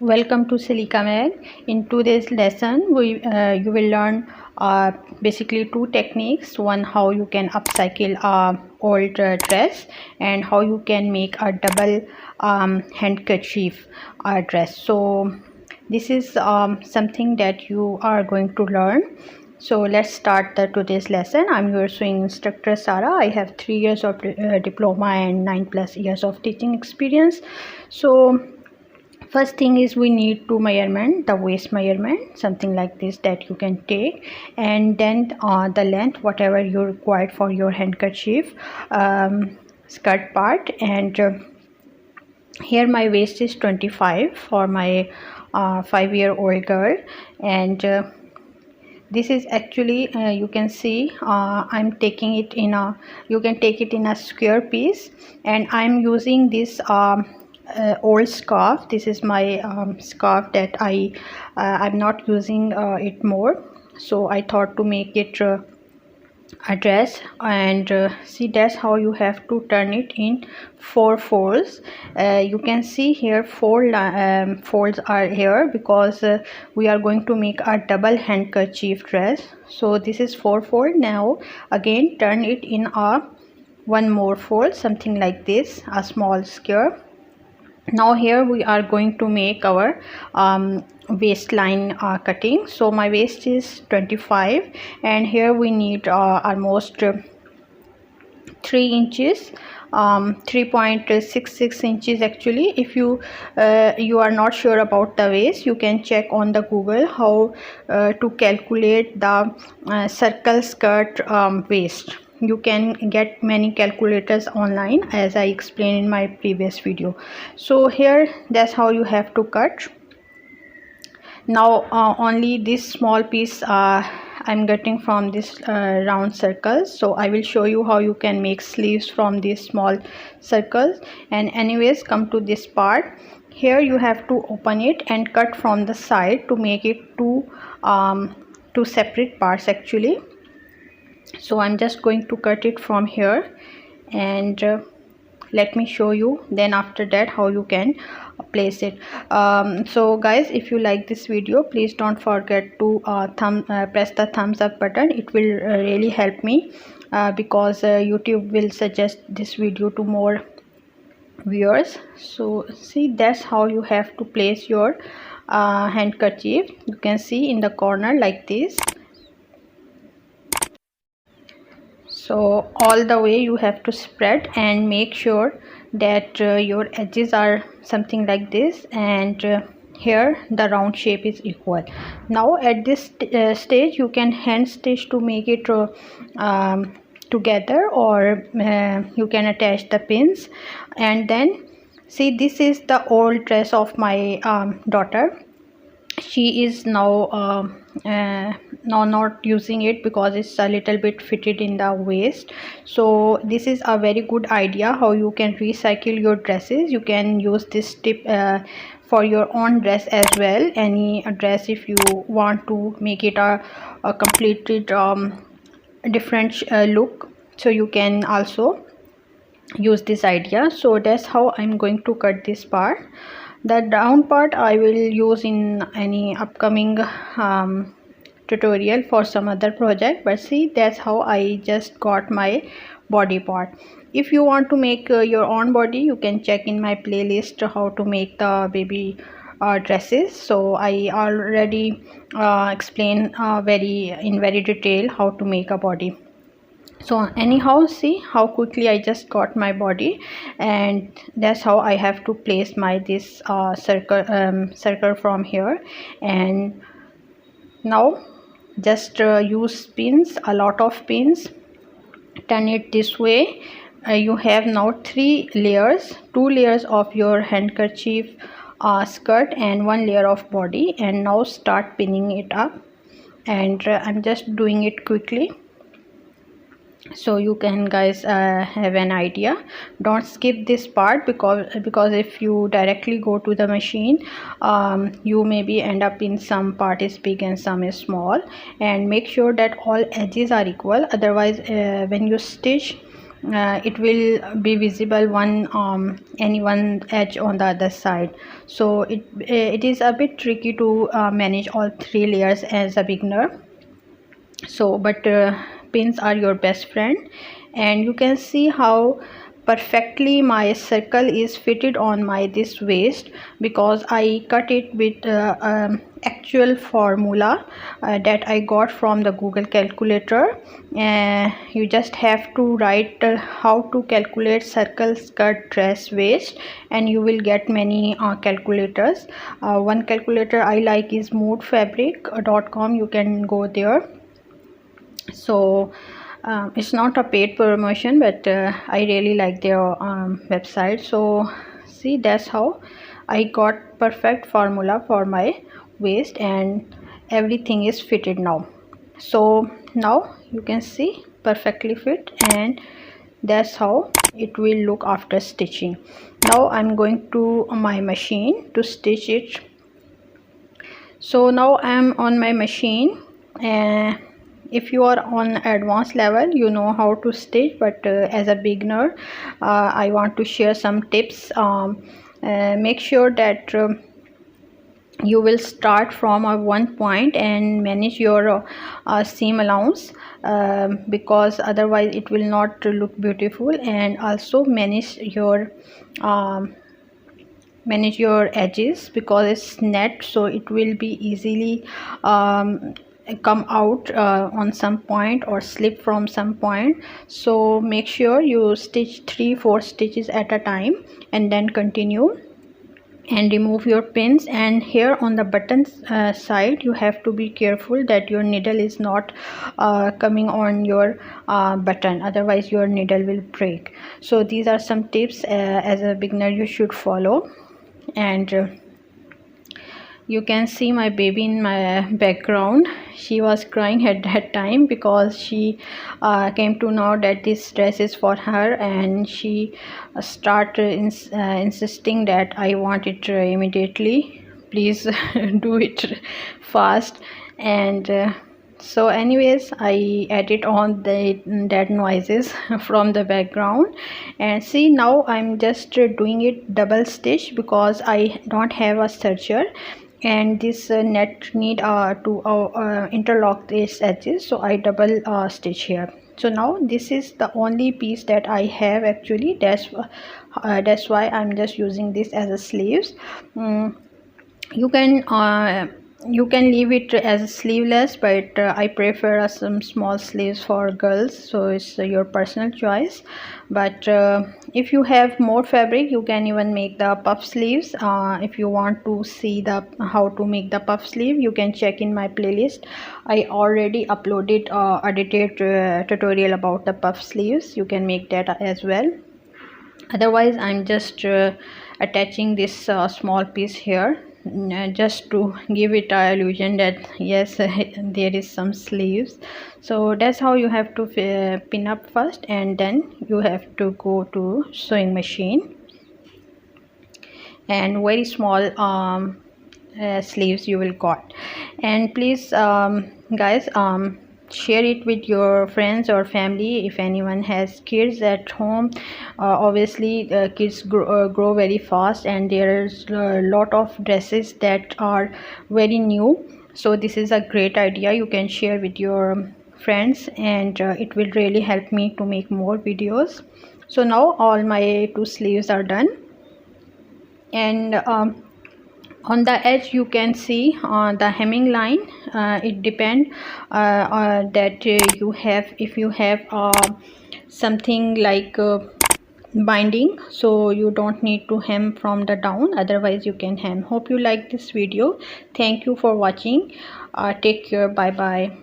Welcome to Silika Mag. In today's lesson, you will learn basically two techniques. One, how you can upcycle a old dress, and how you can make a double handkerchief dress. So this is something that you are going to learn. So let's start today's lesson. I'm your sewing instructor Sara. I have 3 years of diploma and 9+ years of teaching experience. So first thing is we need to measurement, the waist measurement, something like this that you can take, and then the length whatever you required for your handkerchief skirt part. And here my waist is 25 for my 5-year-old girl. And this is actually you can see I'm taking it in a, you can take it in a square piece, and I'm using this old scarf. This is my scarf that I'm not using it more, so I thought to make it a dress. And see, that's how you have to turn it in 4 folds. You can see here 4 folds are here because we are going to make a double handkerchief dress. So this is 4 fold. Now again turn it in a 1 more fold, something like this, a small square. Now here we are going to make our waistline cutting. So my waist is 25, and here we need almost 3 inches, 3.66 inches actually. If you are not sure about the waist, you can check on the Google how to calculate the circle skirt waist. You can get many calculators online, as I explained in my previous video. So here that's how you have to cut. Now only this small piece I'm getting from this round circles, so I will show you how you can make sleeves from these small circles. And anyways, come to this part. Here you have to open it and cut from the side to make it two separate parts actually. So I'm just going to cut it from here, and let me show you then after that how you can place it. So guys, if you like this video, please don't forget to press the thumbs up button. It will really help me because YouTube will suggest this video to more viewers. So see, that's how you have to place your handkerchief. You can see in the corner like this. So all the way you have to spread and make sure that your edges are something like this, and here the round shape is equal. Now at this stage you can hand stitch to make it together, or you can attach the pins. And then see, this is the old dress of my daughter. She is now not using it because it's a little bit fitted in the waist. So this is a very good idea how you can recycle your dresses. You can use this tip for your own dress as well. Any dress, if you want to make it a completely different look, so you can also use this idea. So that's how I'm going to cut this part. The down part I will use in any upcoming tutorial for some other project. But see, that's how I just got my body part. If you want to make your own body, you can check in my playlist how to make the baby dresses. So I already explain in very detail how to make a body. So anyhow, see how quickly I just got my body, and that's how I have to place my this circle from here. And now just use pins, a lot of pins, turn it this way. You have now 3 layers, 2 layers of your handkerchief skirt and 1 layer of body. And now start pinning it up, and I'm just doing it quickly so you can guys have an idea. Don't skip this part because if you directly go to the machine, you maybe end up in some part is big and some is small. And make sure that all edges are equal, otherwise when you stitch it will be visible any one edge on the other side. So it is a bit tricky to manage all three layers as a beginner. So but pins are your best friend, and you can see how perfectly my circle is fitted on my this waist, because I cut it with actual formula that I got from the Google calculator. You just have to write how to calculate circle, skirt, dress, waist, and you will get many calculators. One calculator I like is moodfabric.com. You can go there. So it's not a paid promotion, but I really like their website. So see, that's how I got perfect formula for my waist, and everything is fitted now. So now you can see perfectly fit, and that's how it will look after stitching. Now I'm going to my machine to stitch it. So now I'm on my machine. If you are on advanced level, you know how to stitch, but as a beginner, I want to share some tips. Make sure that you will start from a one point and manage your seam allowance, because otherwise it will not look beautiful. And also manage your edges, because it's net, so it will be easily come out on some point or slip from some point. So make sure you stitch 3-4 stitches at a time, and then continue and remove your pins. And here on the button side, you have to be careful that your needle is not coming on your button, otherwise your needle will break. So these are some tips as a beginner you should follow. And you can see my baby in my background. She was crying at that time because she came to know that this dress is for her, and she started insisting that I want it immediately, please do it fast. And so anyways, I added on that noises from the background. And see, now I'm just doing it double stitch, because I don't have a serger, and this net need to interlock these edges, so I double stitch here. So now this is the only piece that I have actually. That's why I'm just using this as a sleeves. You can leave it as sleeveless, but I prefer some small sleeves for girls, so it's your personal choice. But if you have more fabric, you can even make the puff sleeves. If you want to see how to make the puff sleeve, you can check in my playlist. I already uploaded edited tutorial about the puff sleeves. You can make that as well. Otherwise, I'm just attaching this small piece here, just to give it a illusion that yes, there is some sleeves. So that's how you have to pin up first, and then you have to go to sewing machine, and very small sleeves you will got. And please guys, share it with your friends or family if anyone has kids at home. Obviously kids grow very fast, and there's a lot of dresses that are very new, so this is a great idea. You can share with your friends, and it will really help me to make more videos. So now all my 2 sleeves are done, and on the edge you can see the hemming line. It depends that you have, if you have something like binding, so you don't need to hem from the down, otherwise you can hem. Hope you like this video. Thank you for watching. Take care. Bye bye.